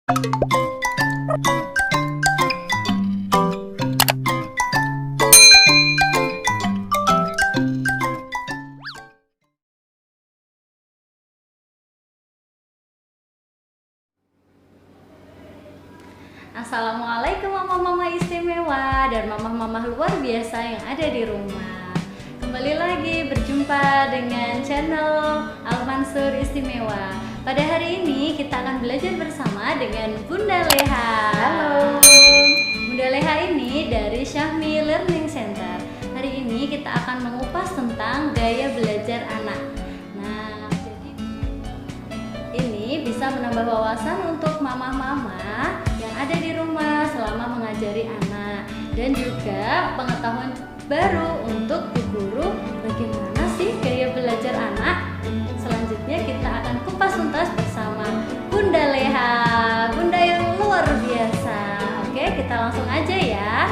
Assalamualaikum mama-mama istimewa dan mama-mama luar biasa yang ada di rumah. Kembali lagi berjumpa dengan channel Al-Mansur Istimewa. Pada hari ini kita akan belajar bersama dengan Bunda Leha. Halo. Bunda Leha ini dari Syahmi Learning Center. Hari ini kita akan mengupas tentang gaya belajar anak. Nah, jadi ini bisa menambah wawasan untuk mama-mama yang ada di rumah selama mengajari anak, dan juga pengetahuan baru untuk bu guru bagaimana sih gaya belajar anak. Selanjutnya kita akan kupas tuntas bersama Bunda Leha, Bunda yang luar biasa. Oke, kita langsung aja ya.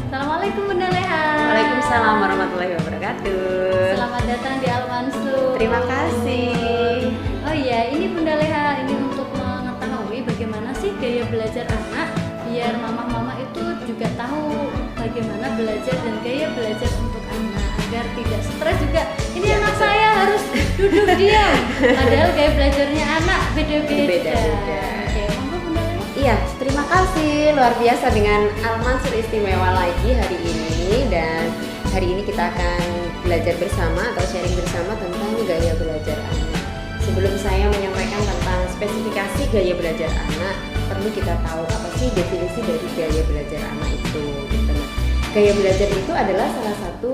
Assalamualaikum Bunda Leha. Waalaikumsalam warahmatullahi wabarakatuh. Selamat datang di Al-Mansur. Terima kasih. Oh iya, ini Bunda Leha, ini untuk mengetahui bagaimana sih gaya belajar anak, biar mama-mama itu juga tahu bagaimana belajar dan gaya belajar untuk anak agar tidak stres juga. Ini Ya, anak betul. saya harus duduk diam, padahal gaya belajarnya anak beda-beda. Beda-beda. Oke, monggo Bunda Leha. Iya, terima kasih luar biasa dengan Al-Mansur Istimewa lagi hari ini. Dan hari ini kita akan belajar bersama atau sharing bersama tentang gaya belajar anak. Sebelum saya menyampaikan tentang spesifikasi gaya belajar anak, perlu kita tahu apa sih definisi dari gaya belajar anak itu. Gitu. Nah, gaya belajar itu adalah salah satu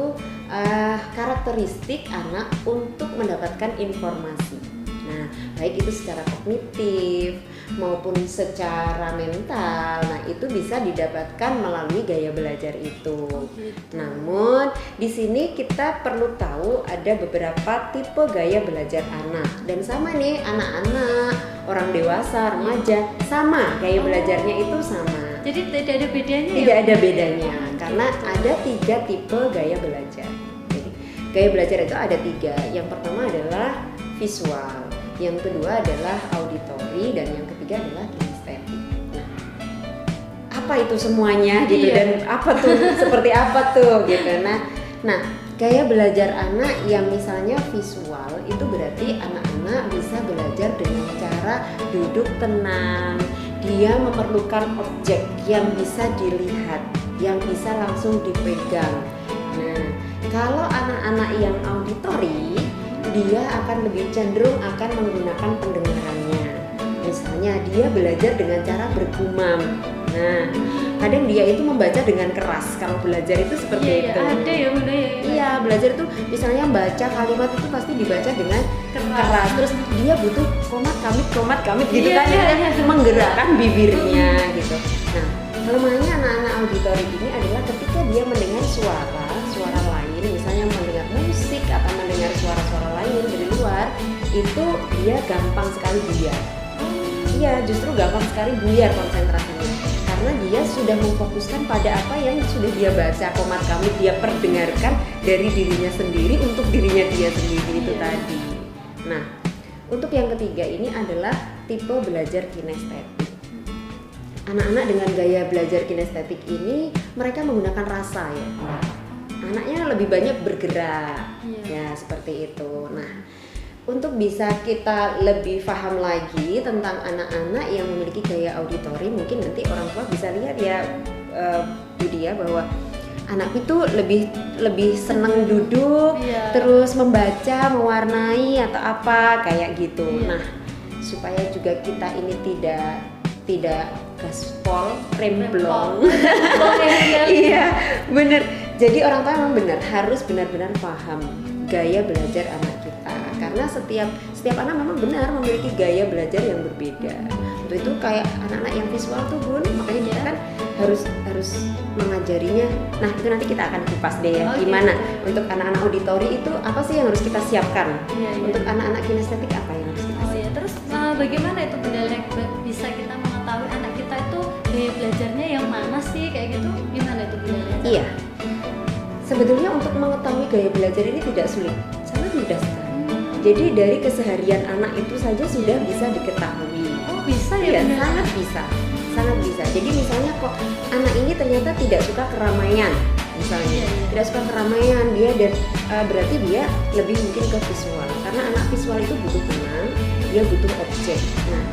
karakteristik anak untuk mendapatkan informasi. Nah, baik itu secara kognitif maupun secara mental. Nah, itu bisa didapatkan melalui gaya belajar itu. Namun, di sini kita perlu tahu ada beberapa tipe gaya belajar anak. Dan sama nih, anak-anak, orang dewasa, remaja, sama gaya belajarnya itu sama. Jadi tidak ada bedanya ya? Tidak ada bedanya, karena ada 3 tipe gaya belajar. Jadi, gaya belajar itu ada 3. Yang pertama adalah visual, yang kedua adalah auditory, dan yang ketiga adalah kinestetik. Nah, apa itu semuanya gitu, Iya. dan apa tuh seperti apa tuh gitu. Nah, gaya belajar anak yang misalnya visual itu berarti anak-anak bisa belajar dengan cara duduk tenang. Dia memerlukan objek yang bisa dilihat, yang bisa langsung dipegang. Nah, kalau anak-anak yang auditory, dia akan lebih cenderung akan menggunakan pendengarannya. Misalnya dia belajar dengan cara bergumam. Nah, kadang dia itu membaca dengan keras. Kalau belajar itu seperti Iya, itu. ada ya Bunda ya. Iya, belajar itu misalnya baca kalimat itu pasti dibaca dengan keras. Terus dia butuh komat kamit gitu Iya, kan, iya, dia iya. menggerakkan bibirnya gitu. Nah, kelemahannya anak-anak auditori ini adalah ketika dia mendengar suara lain, misalnya mendengar musik atau mendengar suara-suara lain dari luar, itu dia gampang sekali buyar. Iya, justru gampang sekali buyar konsentrasinya, karena dia sudah memfokuskan pada apa yang sudah dia baca, komat kamit dia perdengarkan dari dirinya sendiri untuk dirinya dia sendiri itu Iya. tadi. Nah, untuk yang ketiga ini adalah tipe belajar kinestetik. Anak-anak dengan gaya belajar kinestetik ini mereka menggunakan rasa ya. Anaknya lebih banyak bergerak, Iya. ya seperti itu. Nah, untuk bisa kita lebih paham lagi tentang anak-anak yang memiliki gaya auditori, mungkin nanti orang tua bisa lihat ya, Budi ya, bahwa anak itu lebih senang duduk, Iya. terus membaca, mewarnai atau apa kayak gitu. Iya. Nah, supaya juga kita ini tidak gaspol, remblong. Iya, bener. Jadi orang tua memang benar harus benar-benar paham gaya belajar anak kita, karena setiap anak memang benar memiliki gaya belajar yang berbeda. Untuk itu kayak anak-anak yang visual tuh Bun, makanya kita kan harus mengajarinya. Nah, itu nanti kita akan kupas deh ya, Oh, gimana gitu. untuk anak-anak auditori itu apa sih yang harus kita siapkan. Iya, iya. Untuk anak-anak kinestetik apa yang harus kita Oh siapkan. ya, terus bagaimana itu Bunda Leha bisa kita mengetahui anak kita itu gaya belajarnya yang mana sih kayak gitu? Gimana itu Bunda Leha? Iya. Sebetulnya untuk mengetahui gaya belajar ini tidak sulit, sangat mudah sekali. Jadi dari keseharian anak itu saja sudah bisa diketahui. Oh bisa Iya, ya Bunda? sangat bisa, sangat bisa. Jadi misalnya kok anak ini ternyata tidak suka keramaian, misalnya tidak suka keramaian dia, dan berarti dia lebih mungkin ke visual, karena anak visual itu butuh tenang, dia butuh objek. Nah,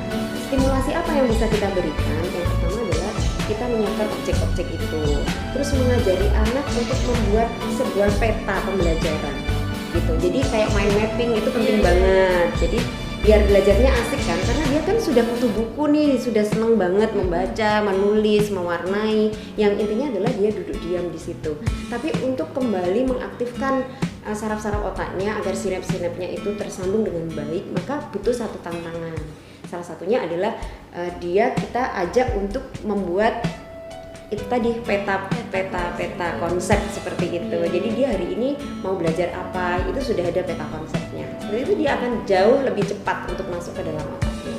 stimulasi apa yang bisa kita berikan? Yang pertama adalah kita menyiapkan objek-objek itu, terus mengajari anak untuk membuat sebuah peta pembelajaran gitu. Jadi kayak mind mapping itu penting banget. Jadi biar belajarnya asik kan, karena dia kan sudah butuh buku nih, sudah seneng banget membaca, menulis, mewarnai. Yang intinya adalah dia duduk diam di situ. Tapi untuk kembali mengaktifkan saraf-saraf otaknya agar sinap-sinapnya itu tersambung dengan baik, maka butuh satu tantangan. Salah satunya adalah kita ajak untuk membuat itu tadi peta konsep seperti itu. Jadi dia hari ini mau belajar apa, itu sudah ada peta konsepnya. Jadi itu dia akan jauh lebih cepat untuk masuk ke dalam otaknya.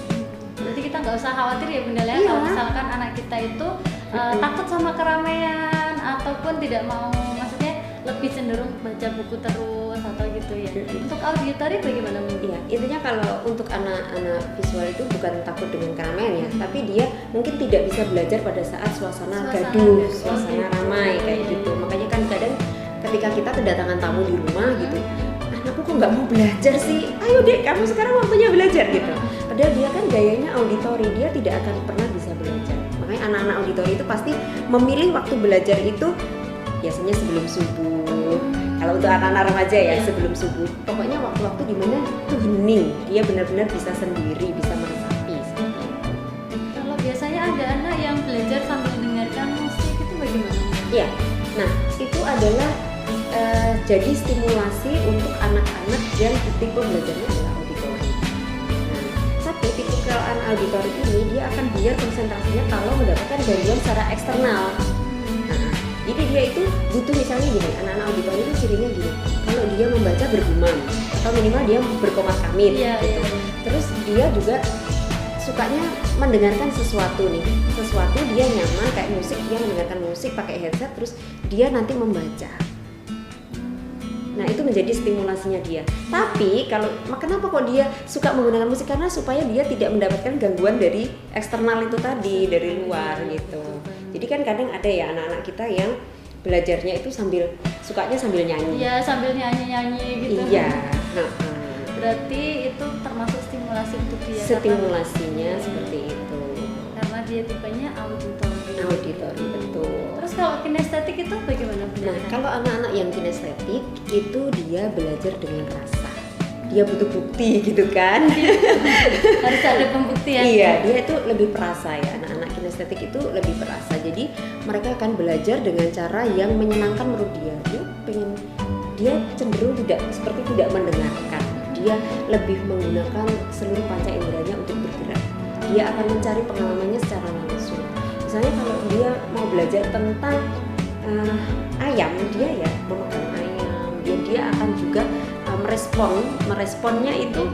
Berarti kita nggak usah khawatir ya Bunda Lea, kalau misalkan anak kita itu takut sama keramaian ataupun tidak mau, maksudnya lebih cenderung baca buku terus atau gitu ya. Untuk auditory bagaimana Bunda? Iya, intinya kalau untuk anak-anak visual itu bukan takut dengan keramaian ya, tapi dia mungkin tidak bisa belajar pada saat suasana gaduh, suasana ramai kayak gitu. Makanya kan kadang ketika kita kedatangan tamu di rumah gitu, anakku kok nggak mau belajar sih? Ayo dek, kamu sekarang waktunya belajar gitu. Padahal dia kan gayanya auditory, dia tidak akan pernah bisa belajar. Makanya anak-anak auditory itu pasti memilih waktu belajar itu biasanya sebelum subuh. Kalau untuk anak-anak remaja ya sebelum subuh. Pokoknya waktu-waktu dimana itu hening, dia benar-benar bisa sendiri, bisa meresapi. Kalau biasanya ada anak yang belajar sambil mendengarkan musik, itu bagaimana? Iya, nah itu adalah jadi stimulasi untuk anak-anak yang tipe belajarnya adalah auditory. Nah, tapi tipikal anak auditory ini dia akan biar konsentrasinya kalau mendapatkan gangguan secara eksternal. Jadi dia itu butuh, misalnya gini, anak-anak auditori itu cirinya gini, kalau dia membaca bergumam atau minimal dia berkomat kamit gitu. Terus dia juga sukanya mendengarkan sesuatu nih, sesuatu dia nyaman kayak musik, dia mendengarkan musik pakai headset, terus dia nanti membaca. Nah itu menjadi stimulasinya dia. Tapi kalau kenapa kok dia suka menggunakan musik? Karena supaya dia tidak mendapatkan gangguan dari eksternal itu tadi, dari luar gitu. Jadi kan kadang ada ya anak-anak kita yang belajarnya itu sukanya sambil nyanyi. Iya, sambil nyanyi-nyanyi gitu. Iya. Berarti itu termasuk stimulasi untuk dia. Stimulasinya seperti itu. Karena dia tipenya auditory. Auditory, betul. Terus kalau kinestetik itu bagaimana? Nah, kalau anak-anak yang kinestetik itu dia belajar dengan rasa. Dia butuh bukti gitu kan. Harus ada pembuktian. Iya, dia itu lebih perasa ya. Anak-anak kinestetik itu lebih perasa. Jadi mereka akan belajar dengan cara yang menyenangkan menurut dia. Dia cenderung tidak mendengarkan. Dia lebih menggunakan seluruh panca inderanya untuk bergerak. Dia akan mencari pengalamannya secara langsung. Misalnya kalau dia mau belajar tentang ayam, dia ya memegang ayam. Dia akan juga meresponnya itu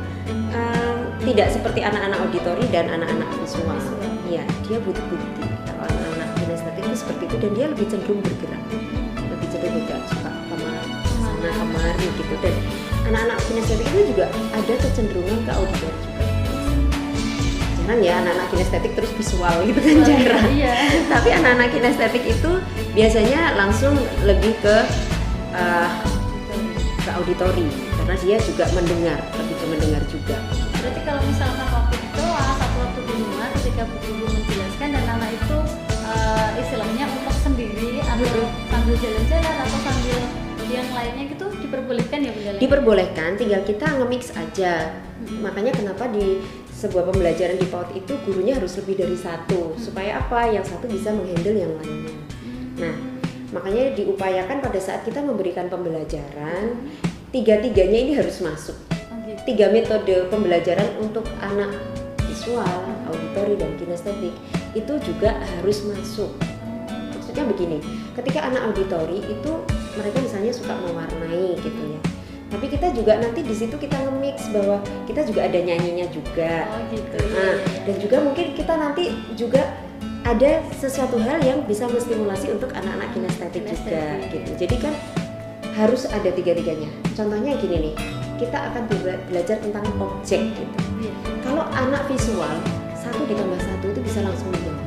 tidak seperti anak-anak auditory dan anak-anak visual. Iya, dia butuh bukti. Kalau anak-anak kinestetik itu seperti itu, dan dia lebih cenderung bergerak, suka sana kemari gitu. Dan anak-anak kinestetik itu juga ada kecenderungan ke auditory juga. Jarang ya anak-anak kinestetik terus visual gitu kan, jarang. Iya. Tapi anak-anak kinestetik itu biasanya langsung lebih ke auditory, karena dia juga lebih ke mendengar juga. Berarti kalau misalkan waktu di kelas atau waktu di rumah ketika guru menjelaskan dan anak itu istilahnya untuk sendiri atau sambil jalan-jalan atau sambil yang lainnya gitu diperbolehkan ya Bunda? Diperbolehkan, tinggal kita nge-mix aja. Makanya kenapa di sebuah pembelajaran di PAUD itu gurunya harus lebih dari satu, supaya apa? Yang satu bisa menghandle yang lainnya. Nah, makanya diupayakan pada saat kita memberikan pembelajaran, tiga-tiganya ini harus masuk. 3 metode pembelajaran untuk anak visual, auditory, dan kinestetik itu juga harus masuk. Maksudnya begini, ketika anak auditory itu mereka misalnya suka mewarnai gitu ya. Tapi kita juga nanti di situ kita nge-mix bahwa kita juga ada nyanyinya juga. Gitu. Nah, dan juga mungkin kita nanti juga ada sesuatu hal yang bisa menstimulasi untuk anak-anak kinestetik juga gitu. Jadi kan harus ada tiga-tiganya. Contohnya gini nih, kita akan belajar tentang objek gitu. Kalau anak visual, 1 ditambah 1 itu bisa langsung menjawab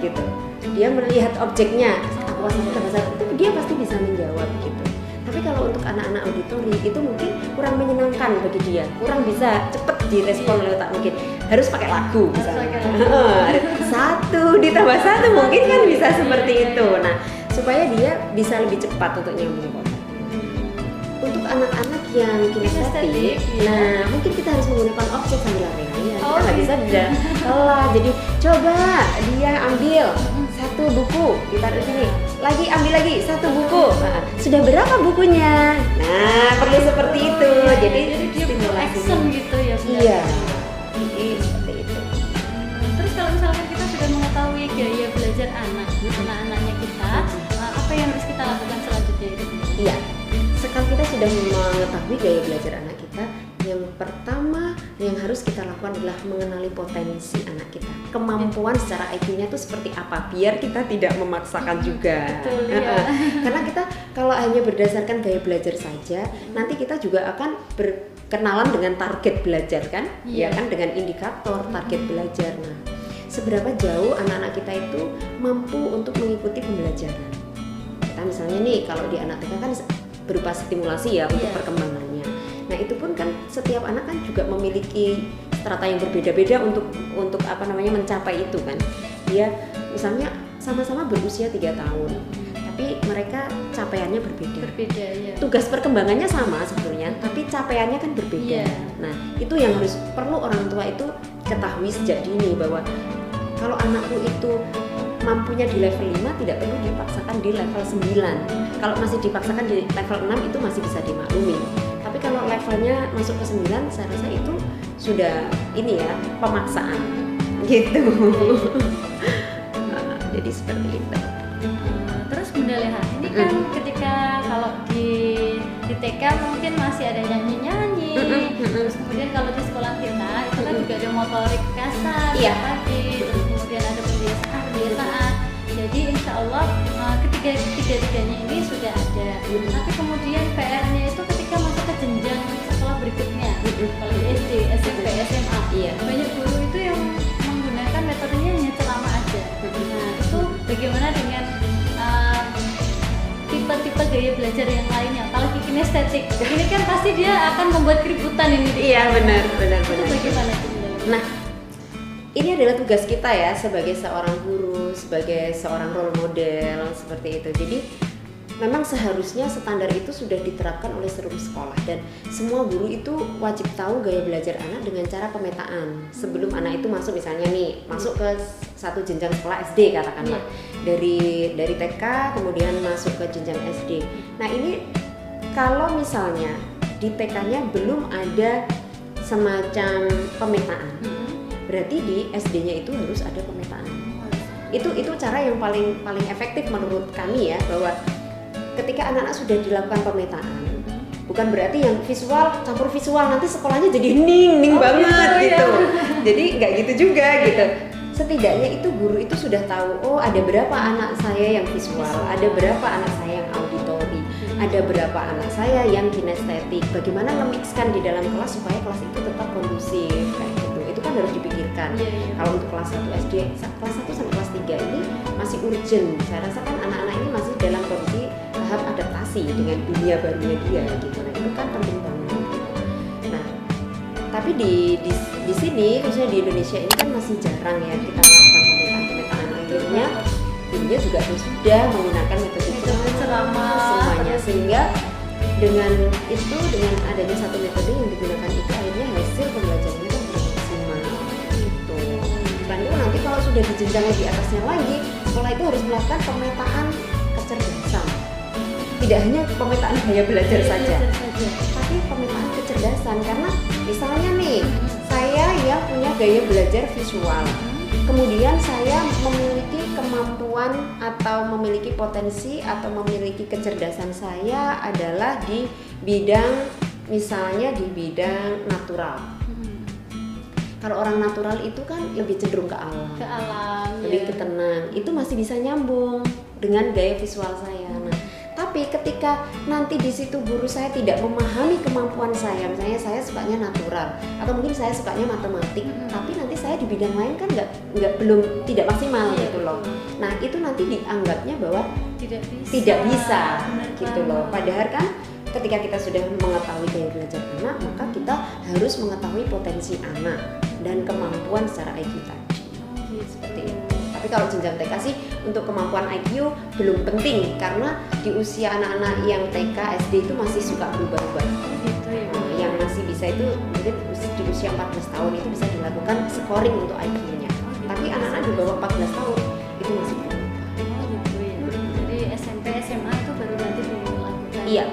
2 gitu. Dia melihat objeknya, aku kasih tambah 1 itu dia pasti bisa menjawab gitu. Tapi kalau untuk anak-anak auditori itu mungkin kurang menyenangkan bagi dia, kurang bisa cepet direspon oleh otak, mungkin harus pakai lagu misalnya. 1 ditambah 1 mungkin kan bisa seperti itu. Nah, supaya dia bisa lebih cepat untuk nyambung kotak. Untuk anak-anak yang kinestetik, nah mungkin kita harus menggunakan objek sambil lari-larian. Kita nggak bisa kalah. Jadi coba dia ambil 1 buku, ditaruh di sini. Lagi ambil lagi 1 buku. Nah, sudah berapa bukunya? Nah, perlu seperti itu. Jadi stimulasi action gitu ya. Iya. Jadi seperti itu. Terus kalau misalkan kita sudah mengetahui gaya belajar anak-anaknya kita, apa yang harus kita lakukan selanjutnya itu? Iya. Sekarang kita sudah mengetahui gaya belajar anak kita, yang pertama yang harus kita lakukan adalah mengenali potensi anak kita, kemampuan secara IQ-nya itu seperti apa, biar kita tidak memaksakan juga. Betul, ya. Karena kita kalau hanya berdasarkan gaya belajar saja, nanti kita juga akan berkenalan dengan target belajar kan, ya kan, dengan indikator target belajar. Nah, seberapa jauh anak-anak kita itu mampu untuk mengikuti pembelajaran. Kita misalnya nih kalau di anak TK kan berupa stimulasi ya untuk perkembangannya. Nah, itu pun kan setiap anak kan juga memiliki strata yang berbeda-beda untuk mencapai itu kan. Dia misalnya sama-sama berusia 3 tahun, tapi mereka capaiannya berbeda ya. Tugas perkembangannya sama sebetulnya, tapi capaiannya kan berbeda. Nah, itu yang harus perlu orang tua itu ketahui sejak dini, bahwa kalau anakku itu mampunya di level 5 tidak perlu dipaksakan di level 9. Kalau masih dipaksakan di level 6 itu masih bisa dimaklumi. Tapi kalau levelnya masuk ke 9, saya rasa itu sudah pemaksaan gitu. Jadi seperti itu. Terus Bunda Leha, ini kan ketika kalau di TK mungkin masih ada nyanyi-nyanyi. Terus kemudian kalau di sekolah kita itu kan juga ada motorik kasar, tadi, terus kemudian ada pembiasaan. Jadi insya Allah ketiga-tiganya ini sudah ada. Tapi kemudian PR-nya itu ketika masuk ke jenjang sekolah berikutnya, kalau di SD, SMP, SMA, banyak guru itu yang menggunakan metodenya hanya ceramah aja. Nah, itu bagaimana dengan tipe-tipe gaya belajar yang lainnya, apalagi kinestetik? Ini kan pasti dia akan membuat keributan ini. Iya, benar. Itu bagaimana? Nah, ini adalah tugas kita ya sebagai seorang guru, sebagai seorang role model seperti itu. Jadi memang seharusnya standar itu sudah diterapkan oleh seluruh sekolah, dan semua guru itu wajib tahu gaya belajar anak dengan cara pemetaan. Sebelum anak itu masuk, misalnya nih masuk ke satu jenjang sekolah SD katakanlah, dari TK kemudian masuk ke jenjang SD. Nah, ini kalau misalnya di TK-nya belum ada semacam pemetaan, berarti di SD-nya itu harus ada pemetaan. Itu cara yang paling efektif menurut kami ya, bahwa ketika anak-anak sudah dilakukan pemetaan, bukan berarti yang visual campur visual nanti sekolahnya jadi hening banget gitu. Jadi nggak gitu juga gitu. Setidaknya itu guru itu sudah tahu, ada berapa anak saya yang visual, ada berapa anak saya yang auditori, ada berapa anak saya yang kinestetik. Bagaimana nge-mixkan di dalam kelas supaya kelas itu tetap kondusif kayak gitu. Itu kan harus dipikirkan. Kalau untuk kelas 1 SD, kelas 1 sampai kelas 3 ini masih urgent. Saya rasa kan anak-anak ini masih dalam kondisi tahap adaptasi dengan dunia barunya dia gitu. Nah, itu kan penting banget gitu. Nah, tapi di sini khususnya di Indonesia ini kan masih jarang ya kita melakukan pemetaan. Akhirnya gurunya juga sudah menggunakan metode ceramah semuanya, sehingga dengan adanya satu metode yang digunakan itu akhirnya hasil pembelajarannya kan maksimal gitu. Selain itu nanti kalau sudah di jenjang lebih atasnya lagi, sekolah itu harus melakukan pemetaan kecerdasan. Tidak hanya pemetaan gaya belajar saja, tapi pemetaan kecerdasan. Karena misalnya nih, saya yang punya gaya belajar visual, kemudian saya memiliki kemampuan atau memiliki potensi atau memiliki kecerdasan saya adalah di bidang, misalnya di bidang natural. Kalau orang natural itu kan lebih cenderung ke alam, lebih ke tenang. Itu masih bisa nyambung dengan gaya visual saya. Nah, Tapi ketika nanti di situ guru saya tidak memahami kemampuan saya, misalnya saya sukanya natural atau mungkin saya sukanya matematik, tapi nanti saya di bidang lain kan belum tidak maksimal gitu loh. Nah itu nanti dianggapnya bahwa tidak bisa gitu loh. Padahal kan ketika kita sudah mengetahui gaya belajar anak, maka kita harus mengetahui potensi anak dan kemampuan secara IQ tadi. Seperti itu. Tapi kalau jenjang TK sih untuk kemampuan IQ belum penting karena di usia anak-anak yang TK, SD itu masih suka berubah-ubah. Gitu ya. Yang masih bisa itu mungkin di usia 14 tahun itu bisa dilakukan scoring untuk IQ-nya. Tapi anak-anak di bawah 14 tahun itu masih berubah. Gitu ya. Jadi SMP, SMA itu baru nanti dilakukan. Iya.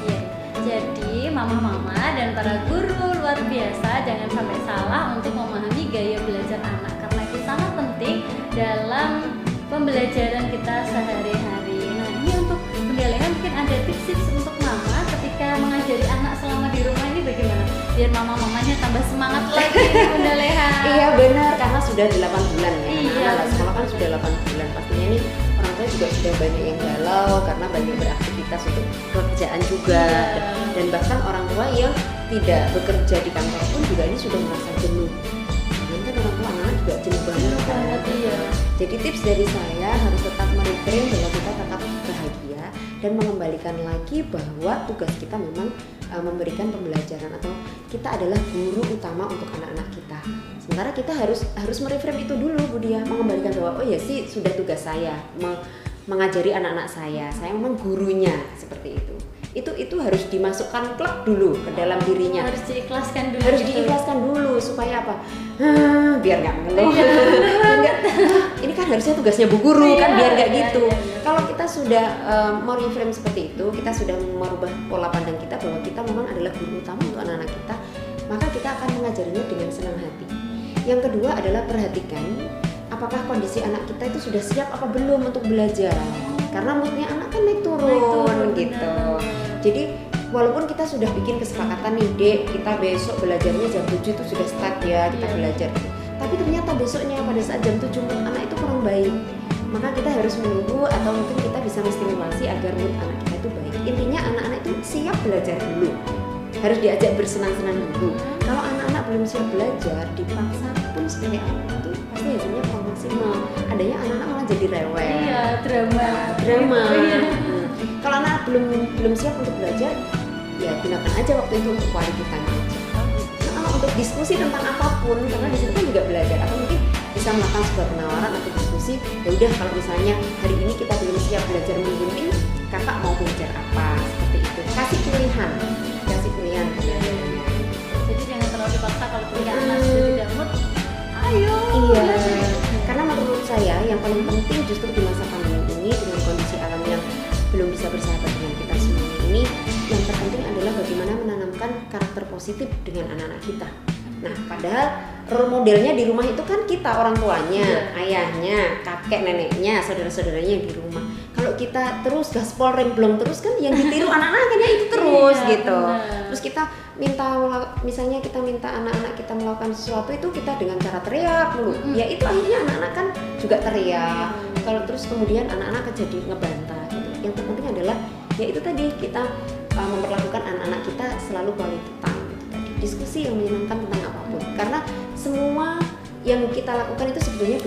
Iya. Jadi mama-mama dan para guru luar biasa jangan sampai salah untuk memahami gaya belajar anak karena itu sangat penting dalam pembelajaran kita sehari-hari. Nah ini untuk Bunda Leha mungkin ada tips-tips untuk mama ketika mengajari anak selama di rumah ini bagaimana? Biar mama-mamanya tambah semangat lagi Bunda Leha. Iya benar, karena sudah 8 bulan ya. Iya. Anak sekolah kan sudah 8 bulan. Pastinya nih orang tua juga sudah banyak yang galau karena banyak beraktivitas untuk pekerjaan juga. Iya. Dan bahkan orang tua yang tidak bekerja di kantor pun juga ini sudah merasa jenuh. Kan orang tua anak juga jenuh banget. Iya. Jadi tips dari saya harus tetap mereframe bahwa kita tetap bahagia dan mengembalikan lagi bahwa tugas kita memang memberikan pembelajaran atau kita adalah guru utama untuk anak-anak kita. Sementara kita harus mereframe itu dulu Bu Dia, mengembalikan bahwa oh ya sih sudah tugas saya mengajari anak-anak saya memang gurunya seperti itu. Itu harus dimasukkan klub dulu ke dalam dirinya. Harus diikhlaskan dulu. Harus gitu. diikhlaskan dulu supaya apa? Biar nggak mengeluh. Ini kan harusnya tugasnya bu guru kan, biar nggak gitu. Kalau kita sudah mau reframe seperti itu, kita sudah merubah pola pandang kita bahwa kita memang adalah guru utama untuk anak-anak kita, maka kita akan mengajarinya dengan senang hati. Yang kedua adalah perhatikan apakah kondisi anak kita itu sudah siap apa belum untuk belajar. Karena moodnya anak kan naik turun gitu. Benar. Jadi walaupun kita sudah bikin kesepakatan nih Dek, kita besok belajarnya jam 7 itu sudah start ya, kita belajar. Tapi ternyata besoknya pada saat jam 7 mood anak itu kurang baik. Maka kita harus menunggu atau mungkin kita bisa menstimulasi agar mood anak kita itu baik. Intinya anak-anak itu siap belajar dulu. Harus diajak bersenang-senang dulu. Kalau anak-anak belum siap belajar, dipaksa pun seperti apa itu pasti hasilnya kurang maksimal. Adanya anak-anak malah jadi rewel. Iya, drama. Iya. Kalau anak belum siap untuk belajar, ya gunakan aja waktu itu untuk quality time aja. Nah, untuk diskusi tentang apapun, karena di situ kan juga belajar. Atau mungkin bisa melakukan sebuah penawaran atau diskusi. Ya udah kalau misalnya hari ini kita belum siap belajar minggu ini, kakak mau belajar apa? Seperti itu. Kasih pilihan. Jadi jangan terlalu dipaksa kalau punya anak sudah tidak mood. Ayo. Iya. Karena menurut saya yang paling penting justru di masa pandemi ini dengan kondisi alam yang belum bisa bersahabat dengan kita semua ini, yang terpenting adalah bagaimana menanamkan karakter positif dengan anak-anak kita. Nah, padahal role modelnya di rumah itu kan kita, orang tuanya, ayahnya, kakek, neneknya, saudara-saudaranya yang di rumah. Kalau kita terus gaspol remblong terus kan yang ditiru anak-anaknya itu terus gitu. Benar. Terus kita misalnya kita minta anak-anak kita melakukan sesuatu itu kita dengan cara teriak dulu. Ya itu akhirnya anak-anak kan juga teriak. Kalau terus kemudian anak-anak jadi ngebantah gitu. Yang terpenting adalah ya itu tadi kita memperlakukan anak-anak kita selalu quality time gitu tadi. Diskusi yang menyenangkan tentang apapun. Karena semua yang kita lakukan itu sebetulnya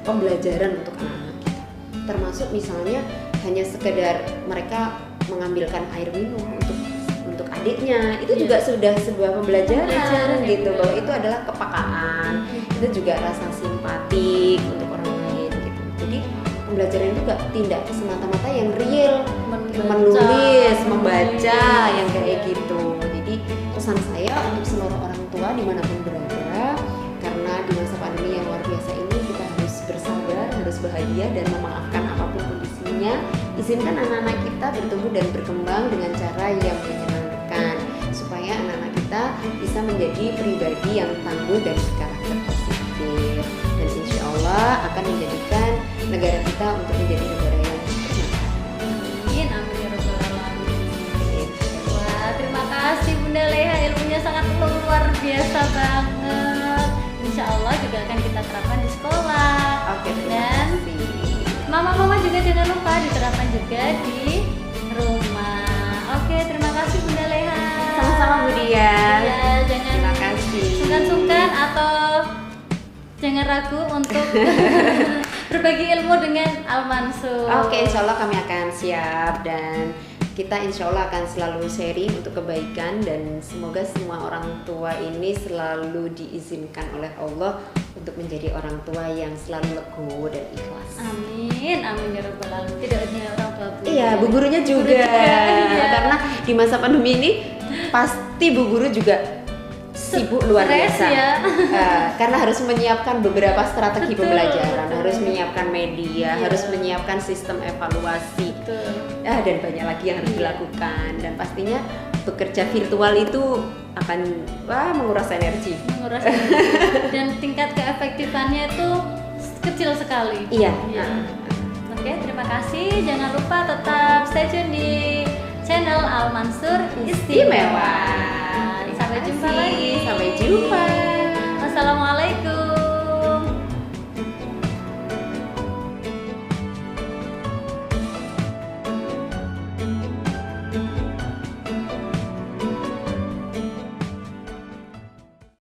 pembelajaran untuk anak-anak kita. Termasuk misalnya hanya sekedar mereka mengambilkan air minum untuk adiknya, itu juga sudah sebuah pembelajaran gitu, bahwa itu adalah kepekaan, itu juga rasa simpatik untuk orang lain gitu. Jadi pembelajaran itu gak tidak semata-mata yang real, menulis, membaca, yang kayak gitu. Jadi pesan saya untuk seluruh orang tua dimanapun berada, karena di masa pandemi yang luar biasa ini kita harus bersabar, harus bahagia dan memaafkan apapun kondisinya. Izinkan anak-anak kita bertumbuh dan berkembang dengan cara yang menyenangkan, supaya anak-anak kita bisa menjadi pribadi yang tangguh dan berkarakter positif, dan insya Allah akan menjadikan negara kita untuk menjadi negara yang bermartabat. Amin, amin ya rabbal alamin. Wah, terima kasih Bunda Leha, ilmunya sangat luar biasa banget. Insya Allah juga akan kita terapkan di sekolah. Oke, terima Dan kasih. mama-mama juga jangan jangan lupa diterapkan juga di rumah. Oke, terima kasih Bunda Leha. Sama-sama Bu Dia. Ya, jangan Terima kasih. sungkan-sungkan atau jangan ragu untuk berbagi ilmu dengan Al Mansur. Oke, insya Allah kami akan siap dan kita insya Allah akan selalu sharing untuk kebaikan dan semoga semua orang tua ini selalu diizinkan oleh Allah untuk menjadi orang tua yang selalu legowo dan ikhlas. Amin, amin ya rabbal alamin. Tidak hanya orang tua Bu. Iya, bu gurunya juga. iya. Karena di masa pandemi ini pasti bu guru juga sibuk luar Stres biasa. ya. Karena harus menyiapkan beberapa strategi Betul, pembelajaran, betul. harus menyiapkan media, Iya. harus menyiapkan sistem evaluasi. Betul. Dan banyak lagi yang harus Iya. dilakukan dan pastinya bekerja virtual itu akan menguras energi. Menguras energi. Dan tingkat keefektifannya itu kecil sekali. Iya. Oke, terima kasih. Jangan lupa tetap stay tune di channel Al Mansur Istimewa. Sampai jumpa lagi. Sampai jumpa. Wassalamualaikum.